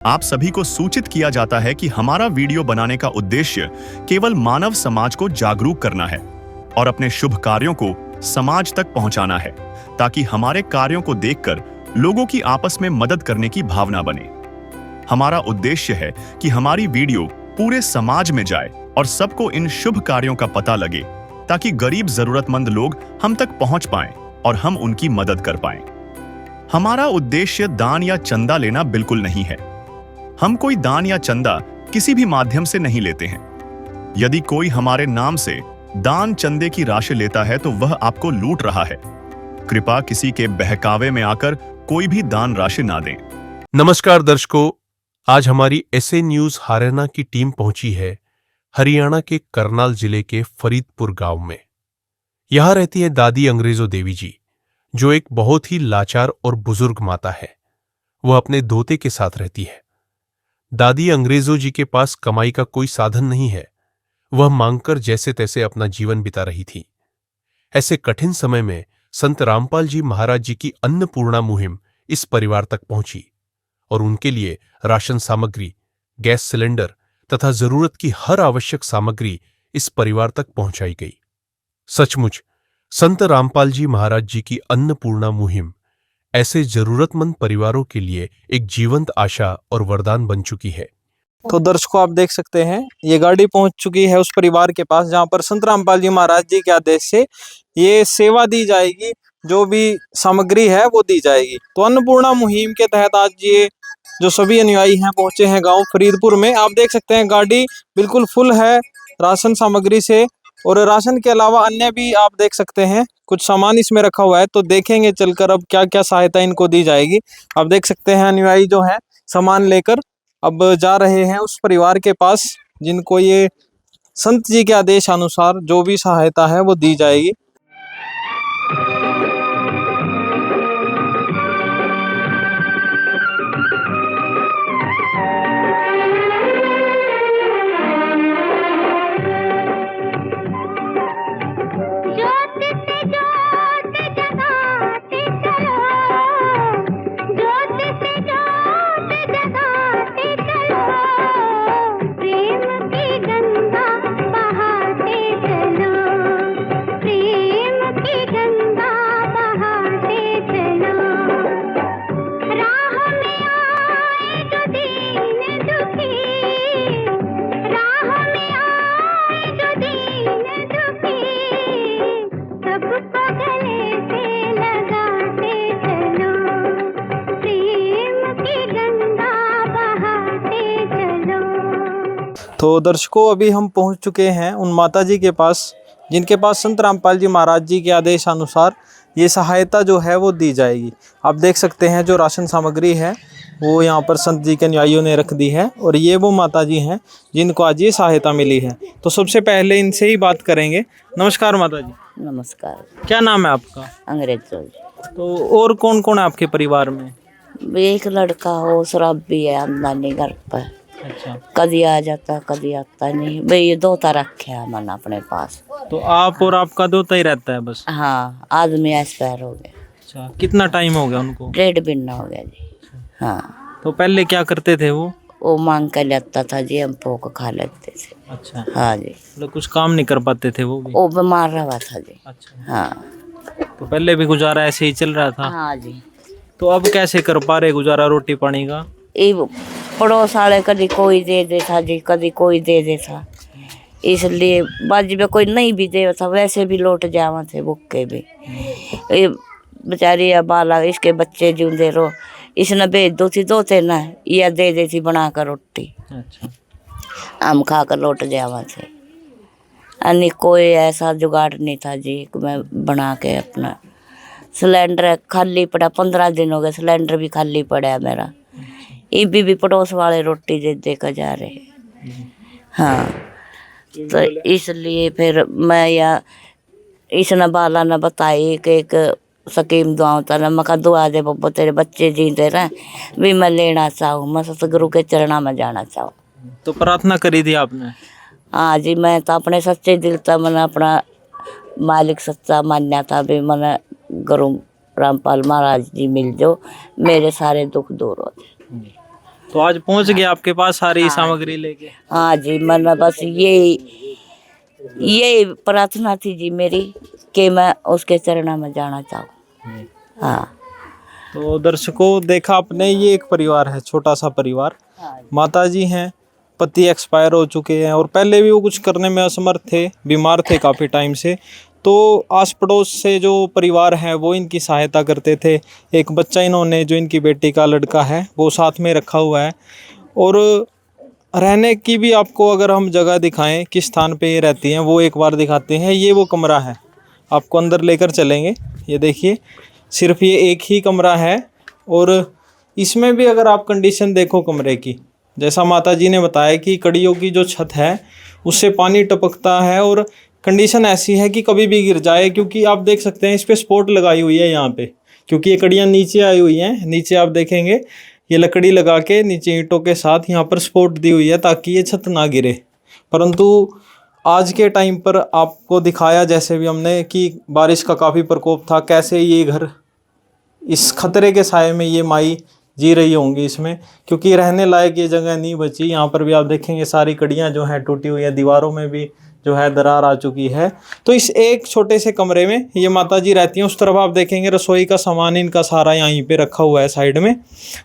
आप सभी को सूचित किया जाता है कि हमारा वीडियो बनाने का उद्देश्य केवल मानव समाज को जागरूक करना है और अपने शुभ कार्यों को समाज तक पहुंचाना है, ताकि हमारे कार्यों को देखकर लोगों की आपस में मदद करने की भावना बने। हमारा उद्देश्य है कि हमारी वीडियो पूरे समाज में जाए और सबको इन शुभ कार्यों का पता लगे, ताकि गरीब जरूरतमंद लोग हम तक पहुंच पाएं और हम उनकी मदद कर पाएं। हमारा उद्देश्य दान या चंदा लेना बिल्कुल नहीं है। हम कोई दान या चंदा किसी भी माध्यम से नहीं लेते हैं। यदि कोई हमारे नाम से दान चंदे की राशि लेता है तो वह आपको लूट रहा है। कृपया किसी के बहकावे में आकर कोई भी दान राशि ना दें। नमस्कार दर्शकों, आज हमारी एसए न्यूज हरियाणा की टीम पहुंची है हरियाणा के करनाल जिले के फरीदपुर गांव में। यहां रहती है दादी अंग्रेजो देवी जी, जो एक बहुत ही लाचार और बुजुर्ग माता है। वह अपने दोते के साथ रहती है। दादी अंग्रेजो जी के पास कमाई का कोई साधन नहीं है। वह मांगकर जैसे तैसे अपना जीवन बिता रही थी। ऐसे कठिन समय में संत रामपाल जी महाराज जी की अन्नपूर्णा मुहिम इस परिवार तक पहुंची और उनके लिए राशन सामग्री, गैस सिलेंडर तथा जरूरत की हर आवश्यक सामग्री इस परिवार तक पहुंचाई गई। सचमुच संत रामपाल जी महाराज जी की अन्नपूर्णा मुहिम ऐसे जरूरतमंद परिवारों के लिए एक जीवंत आशा और वरदान बन चुकी है। तो दर्शकों, आप देख सकते हैं ये गाड़ी पहुंच चुकी है उस परिवार के पास जहां पर संत रामपाल जी महाराज जी के आदेश से ये सेवा दी जाएगी, जो भी सामग्री है वो दी जाएगी। तो अन्नपूर्णा मुहिम के तहत आज ये जो सभी अनुयायी हैं पहुंचे हैं गांव फरीदपुर में। आप देख सकते हैं गाड़ी बिल्कुल फुल है राशन सामग्री से, और राशन के अलावा अन्य भी आप देख सकते हैं कुछ सामान इसमें रखा हुआ है। तो देखेंगे चलकर अब क्या क्या सहायता इनको दी जाएगी। आप देख सकते हैं अनुयायी जो है सामान लेकर अब जा रहे हैं उस परिवार के पास जिनको ये संत जी के आदेश अनुसार जो भी सहायता है वो दी जाएगी। तो दर्शकों, अभी हम पहुंच चुके हैं उन माता जी के पास जिनके पास संत रामपाल जी महाराज जी के आदेश अनुसार ये सहायता जो है वो दी जाएगी। आप देख सकते हैं जो राशन सामग्री है वो यहाँ पर संत जी के अनुयायियों ने रख दी है, और ये वो माता जी हैं जिनको आज ये सहायता मिली है। तो सबसे पहले इनसे ही बात करेंगे। नमस्कार माता जी। नमस्कार। क्या नाम है आपका? अंग्रेजो जी। तो और कौन कौन है आपके परिवार में? एक लड़का हो, शराबी है, आमदनी घर पर। अच्छा। कभी आ जाता कभी आता नहीं। भाई ये दो रखे है मन अपने पास। तो आप और आपका दोता ही रहता है बस? हाँ, आदमी एक्सपायर हो गया। अच्छा, कितना टाइम हो गया उनको? 1.5 महीना हो गया जी। हाँ। तो पहले क्या करते थे वो मांग कर लेता था जी, हम पोक खा लेते थे। अच्छा। हाँ जी। मतलब कुछ काम नहीं कर पाते थे वो भी? वो बीमार रहा था जी। अच्छा। हाँ। तो पहले भी गुजारा ऐसे ही चल रहा था? हाँ जी। तो अब कैसे कर पा रहे गुजारा रोटी पानी का? ये पड़ोस वाले कभी कोई दे देता जी, कभी कोई दे देता, इसलिए बाजी में कोई नहीं भी दे था वैसे भी लौट जावा थे भुक्के भी। ये बेचारी बाला इसके बच्चे जूंदे रो, इसने भेज दो थी दो थे ना, या दे देती बना कर रोटी। अच्छा। हम खा कर लौट जावा थे। अन्य कोई ऐसा जुगाड़ नहीं था जी कि मैं बना के अपना। सिलेंडर खाली पड़ा, 15 दिन हो गए सिलेंडर भी खाली पड़ा है मेरा। ये भी पड़ोस वाले रोटी दे कर जा रहे। हाँ, तो इसलिए फिर मैं या इसने बाला ने बताई कि एक स्कीम दुआओं था ना, मैं दुआ दे बब्बो तेरे बच्चे जीते रहे भी, मैं लेना चाहूँ, मैं सतगुरु के चरणा में जाना चाहूँ। तो प्रार्थना करी थी आपने? हाँ जी, मैं तो अपने सच्चे दिल था, मैंने अपना मालिक सच्चा मान्या था भी मैंने गुरु रामपाल महाराज जी मिल जो, मेरे सारे दुख दूर हो जाए। तो आज पहुंच गया आपके पास सारी हाँ सामग्री लेके। हाँ जी, मन बस ये प्रार्थना थी जी मेरी कि मैं उसके चरणों में जाना चाहूँ। हाँ तो दर्शकों, देखा आपने, ये एक परिवार है, छोटा सा परिवार। माता जी हैं, पति एक्सपायर हो चुके हैं और पहले भी वो कुछ करने में असमर्थ थे, बीमार थे काफ़ी टाइम से। तो आस पड़ोस से जो परिवार है वो इनकी सहायता करते थे। एक बच्चा इन्होंने, जो इनकी बेटी का लड़का है, वो साथ में रखा हुआ है। और रहने की भी आपको अगर हम जगह दिखाएं किस स्थान पे ये रहती हैं, वो एक बार दिखाते हैं। ये वो कमरा है, आपको अंदर लेकर चलेंगे। ये देखिए, सिर्फ ये एक ही कमरा है और इसमें भी अगर आप कंडीशन देखो कमरे की, जैसा माता जी ने बताया कि कड़ियों की जो छत है उससे पानी टपकता है और कंडीशन ऐसी है कि कभी भी गिर जाए, क्योंकि आप देख सकते हैं इस पर सपोर्ट लगाई हुई है यहाँ पे, क्योंकि ये कड़ियाँ नीचे आई हुई हैं। नीचे आप देखेंगे ये लकड़ी लगा के नीचे ईंटों के साथ यहाँ पर सपोर्ट दी हुई है ताकि ये छत ना गिरे। परंतु आज के टाइम पर आपको दिखाया, जैसे भी हमने, कि बारिश का काफ़ी प्रकोप था, कैसे ये घर इस खतरे के साए में ये माई जी रही होंगी इसमें, क्योंकि रहने लायक ये जगह नहीं बची। यहाँ पर भी आप देखेंगे सारी कड़ियाँ जो हैं टूटी हुई है, दीवारों में भी जो है दरार आ चुकी है। तो इस एक छोटे से कमरे में ये माता जी रहती हैं। उस तरफ आप देखेंगे रसोई का सामान इनका सारा यहीं पे रखा हुआ है साइड में।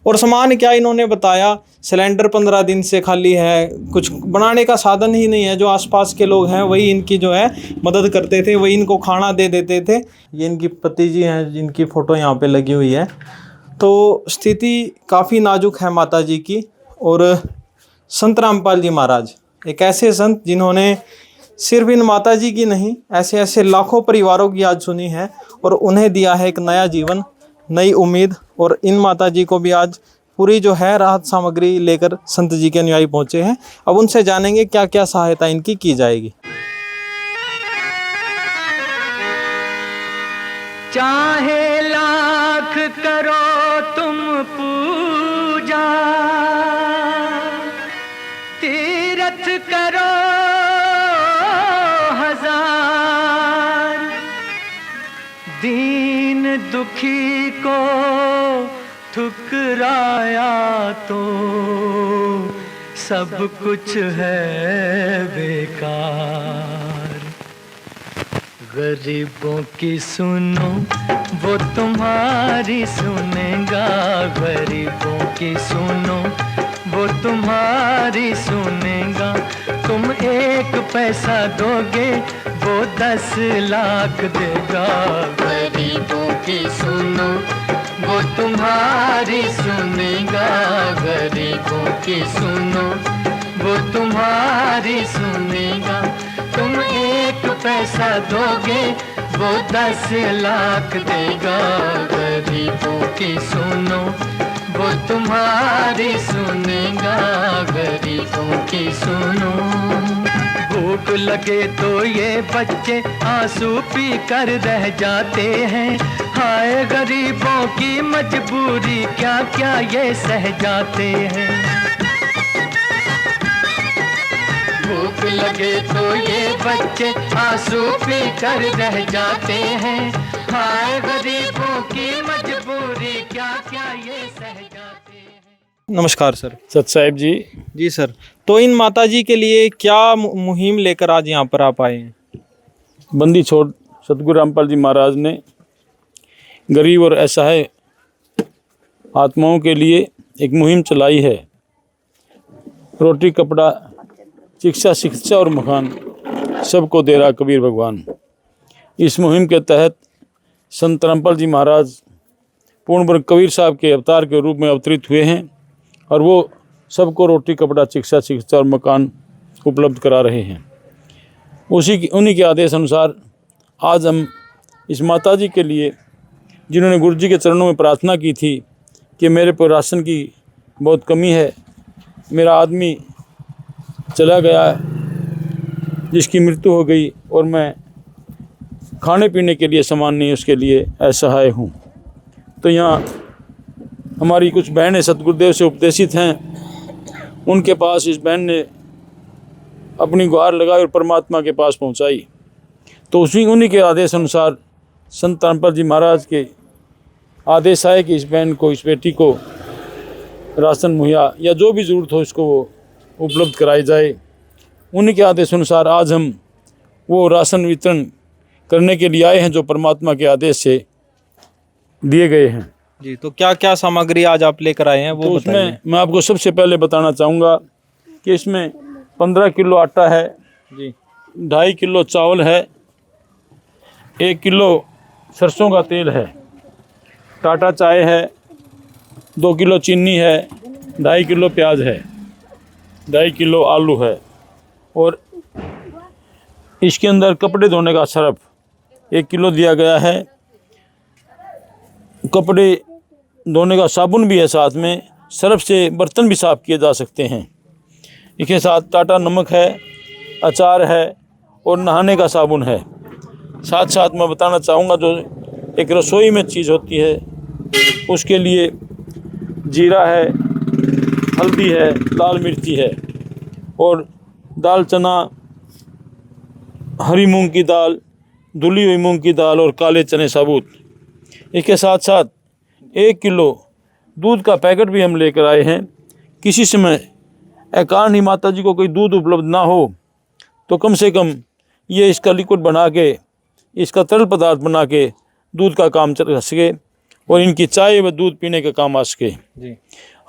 और सामान क्या इन्होंने बताया, सिलेंडर 15 दिन से खाली है, कुछ बनाने का साधन ही नहीं है। जो आसपास के लोग हैं वही इनकी जो है मदद करते थे, वही इनको खाना दे देते थे। ये इनकी पति जी हैं जिनकी फ़ोटो यहाँ पर लगी हुई है। तो स्थिति काफ़ी नाजुक है माता जी की। और संत रामपाल जी महाराज एक ऐसे संत जिन्होंने सिर्फ इन माता जी की नहीं, ऐसे ऐसे लाखों परिवारों की आज सुनी है और उन्हें दिया है एक नया जीवन, नई उम्मीद। और इन माता जी को भी आज पूरी जो है राहत सामग्री लेकर संत जी के अनुयायी पहुँचे हैं। अब उनसे जानेंगे क्या क्या सहायता इनकी की जाएगी। चाहे लाख करो तुम पूजा, तीरथ करो हजार, दीन दुखी को ठुकराया तो सब कुछ है बेकार। गरीबों की सुनो वो तुम्हारी सुनेगा, गरीबों की सुनो वो तुम्हारी सुनेगा। तुम 1 पैसा दोगे वो 10 लाख देगा। गरीबों की सुनो वो तुम्हारी सुनेगा, गरीबों की सुनो वो तुम्हारी सुनेगा। तुम 1 पैसा दोगे वो 10 लाख देगा। गरीबों की सुनो वो तुम्हारी सुनेगा, गरीबों की सुनो। भूख लगे तो ये बच्चे आंसू पी कर रह जाते हैं। हाय गरीबों की मजबूरी, क्या क्या ये सह जाते हैं। भूख लगे तो ये बच्चे आंसू पी कर रह जाते हैं। हाय गरीबों की मजबूरी, क्या क्या ये सह जाते हैं। नमस्कार सर। सत साहिब जी। जी सर, तो इन माता जी के लिए क्या मुहिम लेकर आज यहाँ पर आप आए हैं? बंदी छोड़ सतगुरु रामपाल जी महाराज ने गरीब और असहाय आत्माओं के लिए एक मुहिम चलाई है। रोटी कपड़ा शिक्षा शिक्षा और मकान सबको दे रहा कबीर भगवान। इस मुहिम के तहत संत रामपाल जी महाराज पूर्ण ब्रह्म कबीर साहब के अवतार के रूप में अवतरित हुए हैं और वो सबको रोटी कपड़ा शिक्षा शिक्षा और मकान उपलब्ध करा रहे हैं। उन्हीं के आदेश अनुसार आज हम इस माता जी के लिए, जिन्होंने गुरु जी के चरणों में प्रार्थना की थी कि मेरे पर राशन की बहुत कमी है, मेरा आदमी चला गया जिसकी मृत्यु हो गई और मैं खाने पीने के लिए सामान नहीं, उसके लिए असहाय हूँ। तो यहाँ हमारी कुछ बहनें सतगुरुदेव से उपदेशित हैं, उनके पास इस बहन ने अपनी गुहार लगाई और परमात्मा के पास पहुँचाई। तो उन्हीं के आदेश अनुसार संत रामपाल जी महाराज के आदेश आए कि इस बहन को, इस बेटी को राशन मुहैया या जो भी ज़रूरत हो इसको वो उपलब्ध कराई जाए। उन्हीं के आदेश अनुसार आज हम वो राशन वितरण करने के लिए आए हैं जो परमात्मा के आदेश से दिए गए हैं। जी, तो क्या क्या सामग्री आज आप लेकर आए हैं वो तो बताइए। उसमें मैं आपको सबसे पहले बताना चाहूँगा कि इसमें 15 किलो आटा है जी, 2.5 किलो चावल है, 1 किलो सरसों का तेल है, टाटा चाय है, 2 किलो चीनी है, 2.5 किलो प्याज है, 2.5 किलो आलू है और इसके अंदर कपड़े धोने का सर्फ 1 किलो दिया गया है। कपड़े धोने का साबुन भी है, साथ में सर्फ से बर्तन भी साफ़ किए जा सकते हैं। इसके साथ टाटा नमक है, अचार है और नहाने का साबुन है। साथ साथ मैं बताना चाहूँगा जो एक रसोई में चीज़ होती है उसके लिए जीरा है, हल्दी है, लाल मिर्ची है और दाल चना, हरी मूंग की दाल, धुली हुई मूंग की दाल और काले चने साबुत। इसके साथ साथ 1 किलो दूध का पैकेट भी हम लेकर आए हैं। किसी समय एकारण ही माता जी को कोई दूध उपलब्ध ना हो तो कम से कम ये इसका लिक्विड बना के, इसका तरल पदार्थ बना के दूध का काम चल सके और इनकी चाय व दूध पीने का काम आ सके। जी,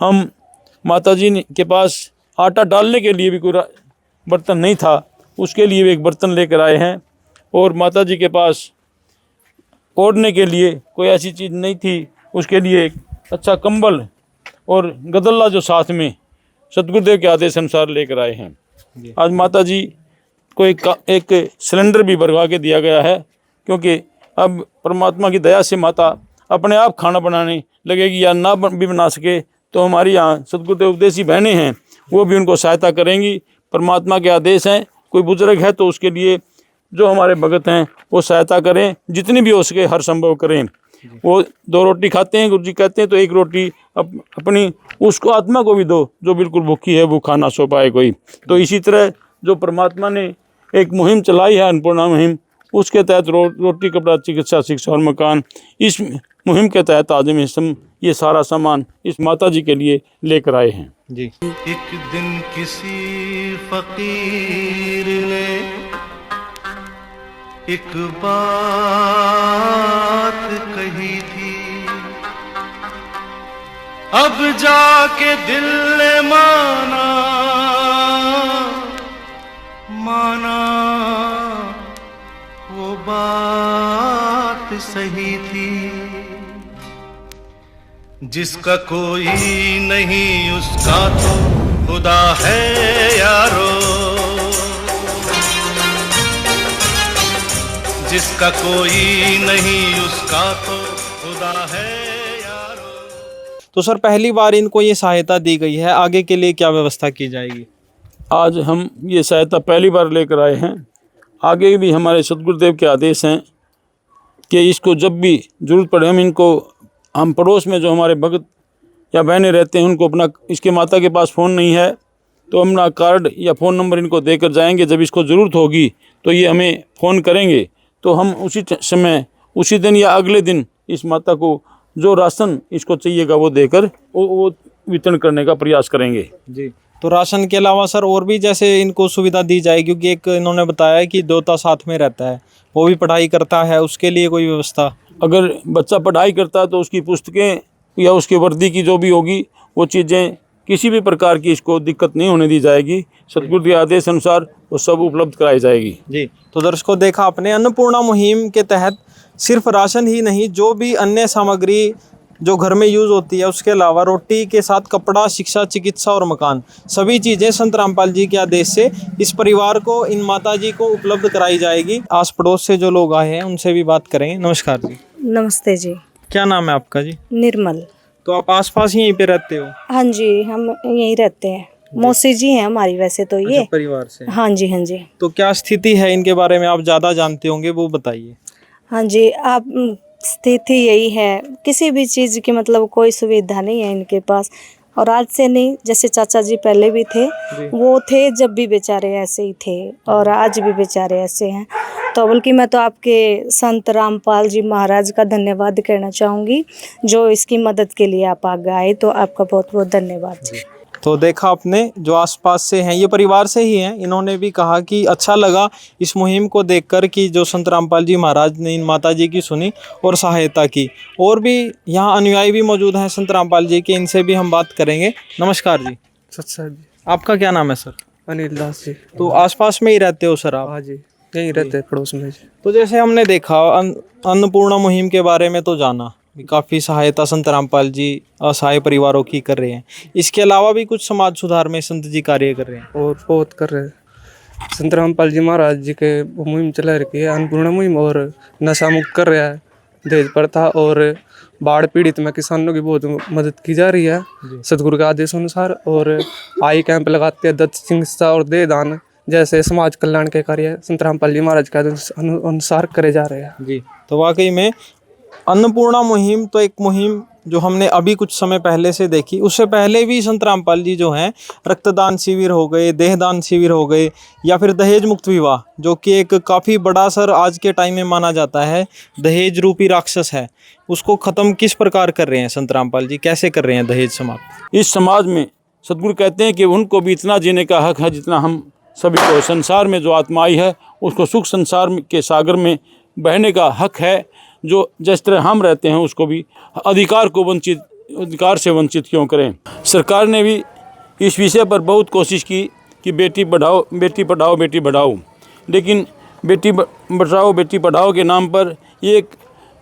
हम माता जी के पास आटा डालने के लिए भी कोई बर्तन नहीं था, उसके लिए भी एक बर्तन लेकर आए हैं और माता जी के पास ओढ़ने के लिए कोई ऐसी चीज़ नहीं थी, उसके लिए एक अच्छा कंबल और गदल्ला जो साथ में सतगुरुदेव के आदेश अनुसार लेकर आए हैं। आज माता जी को एक सिलेंडर भी भरवा के दिया गया है, क्योंकि अब परमात्मा की दया से माता अपने आप खाना बनाने लगेगी या ना भी बना सके तो हमारी यहाँ सतगुरुदेव उपदेशी बहनें हैं वो भी उनको सहायता करेंगी। परमात्मा के आदेश हैं, कोई बुजुर्ग है तो उसके लिए जो हमारे भगत हैं वो सहायता करें, जितनी भी हो सके हर संभव करें। वो 2 रोटी खाते हैं, गुरु जी कहते हैं तो 1 रोटी अपनी उसको आत्मा को भी दो जो बिल्कुल भूखी है, वो खाना सो पाए कोई। तो इसी तरह जो परमात्मा ने एक मुहिम चलाई है अन्नपूर्णा मुहिम, उसके तहत रोटी, कपड़ा, चिकित्सा, शिक्षा और मकान, इस मुहिम के तहत आज हम ये सारा सामान इस माता जी के लिए लेकर आए हैं। जी, एक दिन किसी फकीर ने एक बात कही थी, अब जाके दिल ने माना वो बात सही थी। जिसका कोई नहीं उसका तो खुदा है यारो, जिसका कोई नहीं उसका तो खुदा है यारो। तो सर पहली बार इनको ये सहायता दी गई है, आगे के लिए क्या व्यवस्था की जाएगी? आज हम ये सहायता पहली बार लेकर आए हैं, आगे भी हमारे सतगुरुदेव के आदेश हैं कि इसको जब भी ज़रूरत पड़े हम पड़ोस में जो हमारे भगत या बहनें रहते हैं उनको अपना, इसके माता के पास फ़ोन नहीं है तो अपना कार्ड या फ़ोन नंबर इनको देकर जाएंगे। जब इसको ज़रूरत होगी तो ये हमें फ़ोन करेंगे तो हम उसी समय, उसी दिन या अगले दिन इस माता को जो राशन इसको चाहिएगा वो देकर वो वितरण करने का प्रयास करेंगे। जी, तो राशन के अलावा सर और भी जैसे इनको सुविधा दी जाएगी, क्योंकि एक इन्होंने बताया है कि दोता साथ में रहता है, वो भी पढ़ाई करता है, उसके लिए कोई व्यवस्था? अगर बच्चा पढ़ाई करता है तो उसकी पुस्तकें या उसकी वर्दी की जो भी होगी वो चीज़ें, किसी भी प्रकार की इसको दिक्कत नहीं होने दी जाएगी। सतगुरु के आदेश अनुसार वो सब उपलब्ध कराई जाएगी। जी, तो दर्शकों देखा आपने, अन्नपूर्णा मुहिम के तहत सिर्फ राशन ही नहीं, जो भी अन्य सामग्री जो घर में यूज़ होती है उसके अलावा रोटी के साथ कपड़ा, शिक्षा, चिकित्सा और मकान, सभी चीज़ें संत रामपाल जी के आदेश से इस परिवार को, इन माता जी को उपलब्ध कराई जाएगी। आस पड़ोस से जो लोग आए हैं उनसे भी बात करेंगे। नमस्कार जी। नमस्ते जी। क्या नाम है आपका जी? निर्मल। तो आप आसपास ही यहीं पे रहते हो? हाँ जी, हम यहीं रहते हैं। मौसी जी हैं हमारी वैसे तो ये। अच्छा, परिवार से? हाँ जी, हाँ जी। तो क्या स्थिति है इनके बारे में, आप ज़्यादा जानते होंगे, वो बताइए। हाँ जी, आप स्थिति यही है, किसी भी चीज़ की मतलब कोई सुविधा नहीं है इनके पास। और आज से नहीं, जैसे चाचा जी पहले भी थे, वो थे जब भी बेचारे ऐसे ही थे और आज भी बेचारे ऐसे हैं। तो बल्कि मैं तो आपके संत रामपाल जी महाराज का धन्यवाद कहना चाहूँगी, जो इसकी मदद के लिए आप आगे आए, तो आपका बहुत बहुत धन्यवाद जी। तो देखा आपने, जो आसपास से हैं, ये परिवार से ही हैं, इन्होंने भी कहा कि अच्छा लगा इस मुहिम को देखकर कि जो संत रामपाल जी महाराज ने इन माता जी की सुनी और सहायता की। और भी यहाँ अनुयायी भी मौजूद हैं संत रामपाल जी के, इनसे भी हम बात करेंगे। नमस्कार जी। सर जी। आपका क्या नाम है सर? अनिल दास जी। तो आसपास में ही रहते हो सर आप? हाँ जी, यहीं रहते हैं पड़ोस में जी। तो जैसे हमने देखा अन्नपूर्णा मुहिम के बारे में तो जाना, काफ़ी सहायता संत रामपाल जी असहाय परिवारों की कर रहे हैं। इसके अलावा भी कुछ समाज सुधार में संत जी कार्य कर रहे हैं और बहुत कर रहे हैं। संत रामपाल जी महाराज जी के वो मुहिम चला रखी है, अन्नपूर्णा मुहिम, और नशा मुक्त कर रहा है, दहेज प्रथा और बाढ़ पीड़ित में किसानों की बहुत मदद की जा रही है सदगुरु के आदेश अनुसार। और आई कैंप लगाते हैं, दत्त चिकित्सा और देह दान जैसे समाज कल्याण के कार्य संत रामपाल जी महाराज के अनुसार करे जा रहे हैं जी। तो वाकई में अन्नपूर्णा मुहिम तो एक मुहिम जो हमने अभी कुछ समय पहले से देखी, उससे पहले भी संत रामपाल जी जो हैं रक्तदान शिविर हो गए, देहदान शिविर हो गए, या फिर दहेज मुक्त विवाह, जो कि एक काफ़ी बड़ा सर आज के टाइम में माना जाता है, दहेज रूपी राक्षस है, उसको ख़त्म किस प्रकार कर रहे हैं संत रामपाल जी, कैसे कर रहे हैं दहेज समाप्त? इस समाज में सदगुरु कहते हैं कि उनको भी इतना जीने का हक है जितना हम सभी को। संसार में जो आत्मा आई है उसको सुख संसार के सागर में बहने का हक है, जो जिस तरह हम रहते हैं उसको भी अधिकार से वंचित क्यों करें। सरकार ने भी इस विषय पर बहुत कोशिश की कि बेटी पढ़ाओ बेटी बढ़ाओ, लेकिन बेटी बचाओ बेटी पढ़ाओ के नाम पर ये एक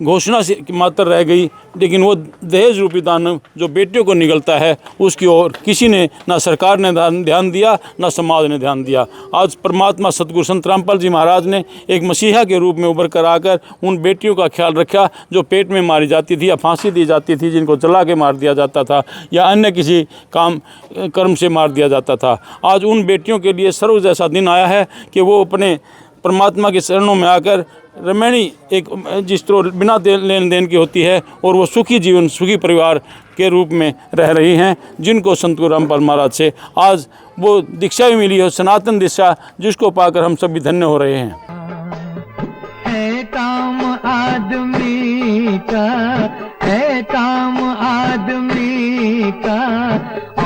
घोषणा से मात्र रह गई, लेकिन वो दहेज रूपी दान जो बेटियों को निकलता है उसकी ओर किसी ने, ना सरकार ने ध्यान दिया, ना समाज ने ध्यान दिया। आज परमात्मा सतगुरु संत रामपाल जी महाराज ने एक मसीहा के रूप में उभर कर आकर उन बेटियों का ख्याल रखा जो पेट में मारी जाती थी या फांसी दी जाती थी, जिनको जला के मार दिया जाता था या अन्य किसी कर्म से मार दिया जाता था। आज उन बेटियों के लिए सर्व जैसा दिन आया है कि वो अपने परमात्मा के चरणों में आकर रमणी एक जिस तरह बिना लेन देन की होती है, और वो सुखी जीवन सुखी परिवार के रूप में रह रही हैं, जिनको संत गुरु रामपाल महाराज से आज वो दीक्षा भी मिली है, सनातन दीक्षा, जिसको पाकर हम सभी धन्य हो रहे हैं। है काम आदमी का, है काम आदमी का,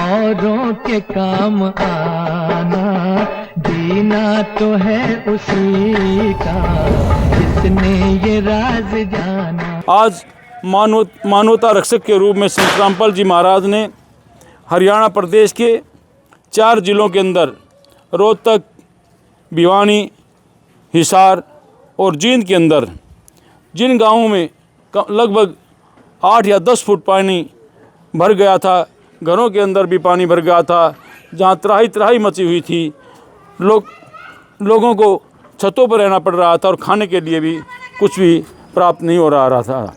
औरों के काम आना, जीना तो है उसी का जिसने ये राज जाना। आज मानवता रक्षक के रूप में संत रामपाल जी महाराज ने हरियाणा प्रदेश के 4 जिलों के अंदर रोहतक, भिवानी, हिसार और जींद के अंदर जिन गांवों में लगभग 8 या 10 फुट पानी भर गया था, घरों के अंदर भी पानी भर गया था, जहां त्राही मची हुई थी, लोगों को छतों पर रहना पड़ रहा था और खाने के लिए भी कुछ भी प्राप्त नहीं हो रहा था।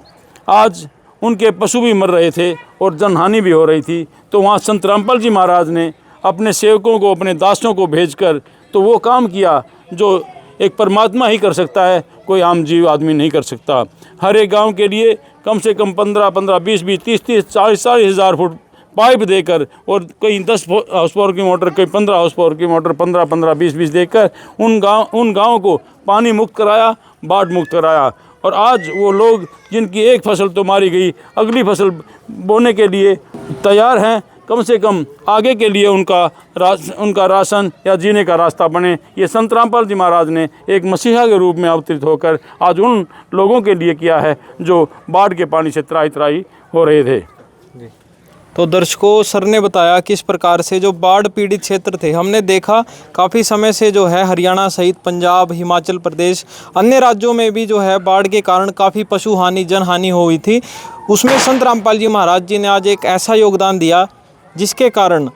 आज उनके पशु भी मर रहे थे और जनहानि भी हो रही थी। तो वहाँ संत रामपाल जी महाराज ने अपने सेवकों को, अपने दासों को भेजकर तो वो काम किया जो एक परमात्मा ही कर सकता है, कोई आम जीव आदमी नहीं कर सकता। हर एक गांव के लिए कम से कम 15-15, 20-20, 30-30, 40-40 हज़ार फुट पाइप देकर, और कई 10 हाउस पावर की मोटर, कई 15 हाउस पावर की मोटर 15-15, 20-20 देकर उन गाँव को पानी मुक्त कराया, बाढ़ मुक्त कराया। और आज वो लोग जिनकी एक फसल तो मारी गई, अगली फसल बोने के लिए तैयार हैं, कम से कम आगे के लिए उनका राशन या जीने का रास्ता बने। ये संत रामपाल जी महाराज ने एक मसीहा के रूप में अवतरित होकर आज उन लोगों के लिए किया है जो बाढ़ के पानी से त्राही हो रहे थे। तो दर्शकों, सर ने बताया किस प्रकार से जो बाढ़ पीड़ित क्षेत्र थे, हमने देखा काफ़ी समय से जो है हरियाणा सहित पंजाब, हिमाचल प्रदेश, अन्य राज्यों में भी जो है बाढ़ के कारण काफ़ी पशु हानि, जनहानि हुई थी। उसमें संत रामपाल जी महाराज जी ने आज एक ऐसा योगदान दिया जिसके कारण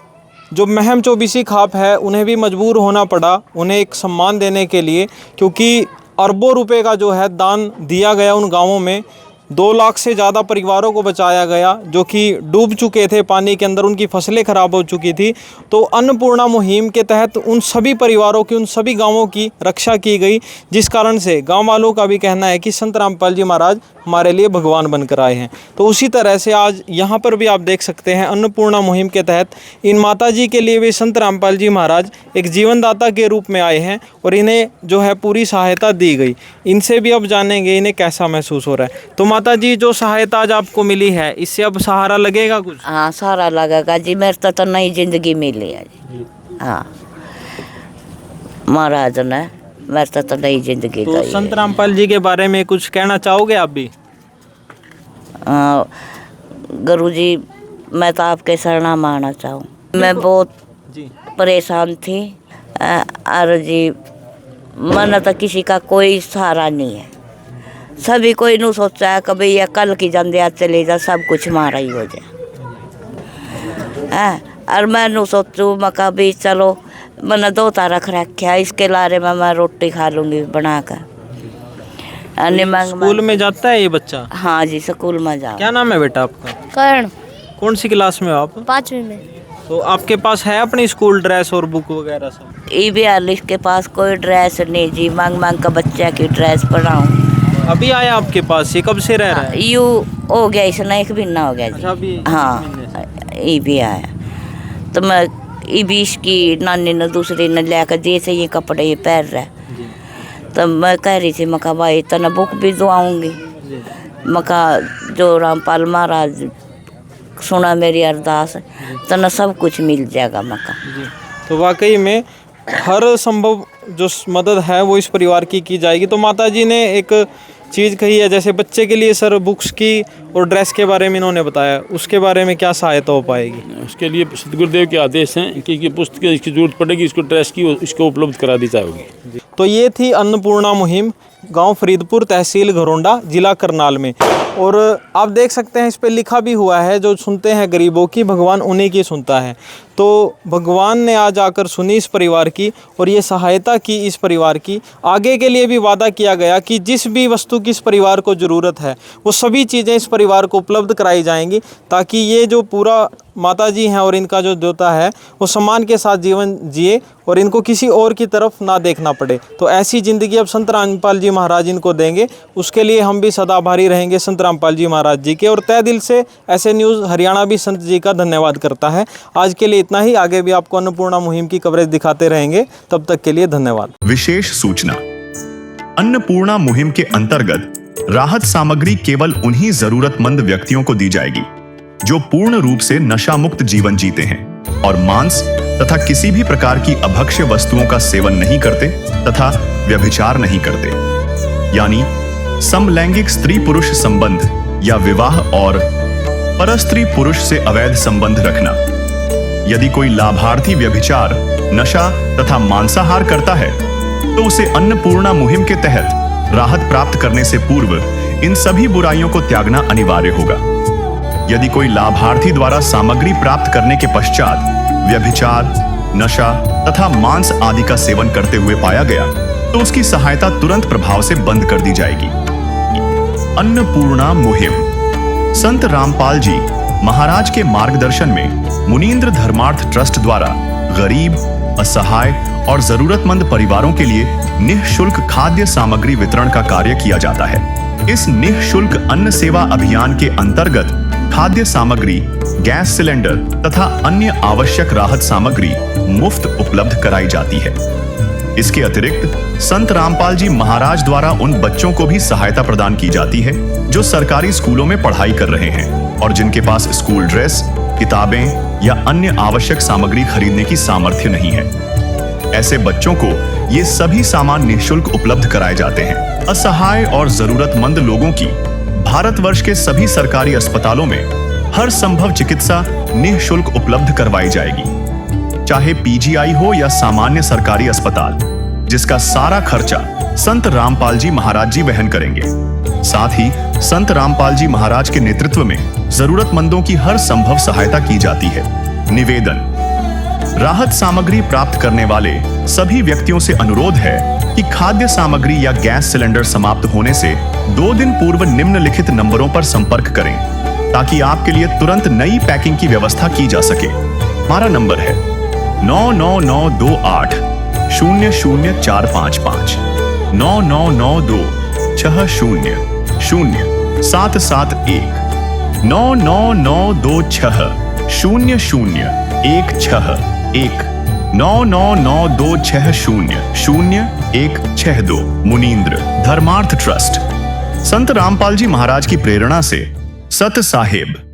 जो महम चौबीसी खाप है उन्हें भी मजबूर होना पड़ा उन्हें एक सम्मान देने के लिए, क्योंकि अरबों रुपए का जो है दान दिया गया उन गाँवों में, 2 लाख से ज़्यादा परिवारों को बचाया गया जो कि डूब चुके थे पानी के अंदर, उनकी फसलें खराब हो चुकी थी। तो अन्नपूर्णा मुहिम के तहत उन सभी परिवारों की, उन सभी गांवों की रक्षा की गई, जिस कारण से गांव वालों का भी कहना है कि संत रामपाल जी महाराज हमारे लिए भगवान बनकर आए हैं। तो उसी तरह से आज यहाँ पर भी आप देख सकते हैं अन्नपूर्णा मुहिम के तहत इन माता जी के लिए भी संत रामपाल जी महाराज एक जीवनदाता के रूप में आए हैं और इन्हें जो है पूरी सहायता दी गई। इनसे भी अब जानेंगे इन्हें कैसा महसूस हो रहा है। तो माता जी, जो सहायता आज आपको मिली है, इससे अब सहारा लगेगा कुछ? हाँ, सहारा लगेगा जी। मेरे तो नई जिंदगी मिली है जी। हाँ, महाराज ने मेरे तो नई जिंदगी तो संत रामपाल जी के बारे में कुछ कहना चाहोगे आप भी? गुरु जी, मैं तो आपके शरणा माना चाहूँ। मैं बहुत परेशान थी और जी मन तो किसी का कोई सहारा नहीं है। सभी कोई नू सोचा है कभी ये कल की जंदिया चले जा, सब कुछ मारा ही हो जाए। और मैं नू सोचूँ मैं कभी चलो मैंने 2 रख रखा, इसके लारे में मैं रोटी खा लूँगी बना कर। स्कूल में जाता है ये बच्चा? हाँ जी, स्कूल में जा। क्या नाम है बेटा आपका? कर्ण। कौन सी क्लास में हो आप? 5वीं में। तो आपके पास है अपनी स्कूल ड्रेस और बुक वगैरह सब? EBR के पास कोई ड्रेस नहीं जी, मांग मांग का बच्चा की ड्रेस बनाऊँ। अभी आया आपके पास? ये कब से रह रहा है? यू हो गया, इसने 1 महीना हो गया जी। अभी हाँ, EB आया तो मैं EB की नानी ने दूसरी ने लेकर दिए थे ये कपड़े, ये पहन रहा है। तो मैं कह रही थी मका भाई तना बुक भी दुआऊँगी, मका जो रामपाल महाराज सुना मेरी अरदास, तना सब कुछ मिल जाएगा मका। तो वाकई में हर संभव जो मदद है वो इस परिवार की जाएगी। तो माता जी ने एक चीज़ कही है, जैसे बच्चे के लिए सर बुक्स की और ड्रेस के बारे में इन्होंने बताया, उसके बारे में क्या सहायता हो पाएगी? उसके लिए सतगुरुदेव के आदेश हैं कि ये पुस्तक इसकी जरूरत पड़ेगी, इसको ड्रेस की इसको उपलब्ध करा दी जाएगी। तो ये थी अन्नपूर्णा मुहिम, गांव फरीदपुर, तहसील घरोंडा, जिला करनाल में। और आप देख सकते हैं इस पे लिखा भी हुआ है, जो सुनते हैं गरीबों की भगवान उन्हीं की सुनता है। तो भगवान ने आज आकर सुनी इस परिवार की और ये सहायता की इस परिवार की। आगे के लिए भी वादा किया गया कि जिस भी वस्तु की इस परिवार को ज़रूरत है वो सभी चीज़ें इस परिवार को उपलब्ध कराई जाएंगी, ताकि ये जो पूरा माता जी हैं और इनका जो देवता है वो सम्मान के साथ जीवन जिए और इनको किसी और की तरफ ना देखना पड़े। तो ऐसी ज़िंदगी अब संत रामपाल जी महाराज इनको देंगे, उसके लिए हम भी सदा आभारी रहेंगे संत रामपाल जी महाराज जी के। और तय दिल से ऐसे न्यूज़ हरियाणा भी संत जी का धन्यवाद करता है। आज के लिए इतना ही, आगे भी आपको अन्नपूर्णा मुहिम की कवरेज दिखाते रहेंगे, तब तक के लिए धन्यवाद। विशेष सूचना, अन्नपूर्णा मुहिम के अंतर्गत राहत सामग्री केवल उन्हीं जरूरतमंद व्यक्तियों को दी जाएगी जो पूर्ण रूप से नशा मुक्त जीवन जीते हैं और मांस तथा किसी भी प्रकार की अभक्ष्य वस्तुओं का सेवन नहीं करते तथा व्यभिचार नहीं करते, यानी समलैंगिक स्त्री पुरुष संबंध या विवाह और परस्त्री पुरुष से अवैध संबंध रखना। यदि कोई लाभार्थी व्यभिचार, नशा तथा मांसाहार करता है तो उसे अन्नपूर्णा मुहिम के तहत राहत प्राप्त करने से पूर्व इन सभी बुराइयों को त्यागना अनिवार्य होगा। यदि कोई लाभार्थी द्वारा सामग्री प्राप्त करने के पश्चात व्यभिचार, नशा तथा मांस आदि का सेवन करते हुए पाया गया तो उसकी सहायता तुरंत प्रभाव से बंद कर दी जाएगी। अन्नपूर्णा मुहिम संत रामपाल जी महाराज के मार्गदर्शन में मुनीन्द्र धर्मार्थ ट्रस्ट द्वारा गरीब, असहाय और जरूरतमंद परिवारों के लिए निःशुल्क खाद्य सामग्री वितरण का कार्य किया जाता है। इस निःशुल्क अन्न सेवा अभियान के अंतर्गत खाद्य सामग्री, गैस सिलेंडर तथा अन्य आवश्यक राहत सामग्री मुफ्त उपलब्ध कराई जाती है। इसके अतिरिक्त संत रामपाल जी महाराज द्वारा उन बच्चों को भी सहायता प्रदान की जाती है जो सरकारी स्कूलों में पढ़ाई कर रहे हैं और जिनके पास स्कूल ड्रेस, किताबें या अन्य आवश्यक सामग्री खरीदने की सामर्थ्य नहीं है। ऐसे बच्चों को ये सभी सामान निःशुल्क उपलब्ध कराए जाते हैं। असहाय और जरूरतमंद लोगों की भारतवर्ष के सभी सरकारी अस्पतालों में हर संभव चिकित्सा निःशुल्क उपलब्ध करवाई जाएगी, चाहे PGI हो या सामान्य सरकारी अस्पताल, जिसका सारा खर्चा संत रामपाल जी महाराज जी वहन करेंगे। साथ ही संत रामपाल जी महाराज के नेतृत्व में जरूरतमंदों की हर संभव सहायता की जाती है। निवेदन, राहत सामग्री प्राप्त करने वाले सभी व्यक्तियों से अनुरोध है कि खाद्य सामग्री या गैस सिलेंडर समाप्त होने से 2 दिन पूर्व निम्नलिखित नंबरों पर संपर्क करें ताकि आपके लिए तुरंत नई पैकिंग की व्यवस्था की जा सके। हमारा नंबर है 99928 00455 9992 60 0771 99926 0016 99926000162 मुनींद्र धर्मार्थ ट्रस्ट। संत रामपाल जी महाराज की प्रेरणा से सत साहिब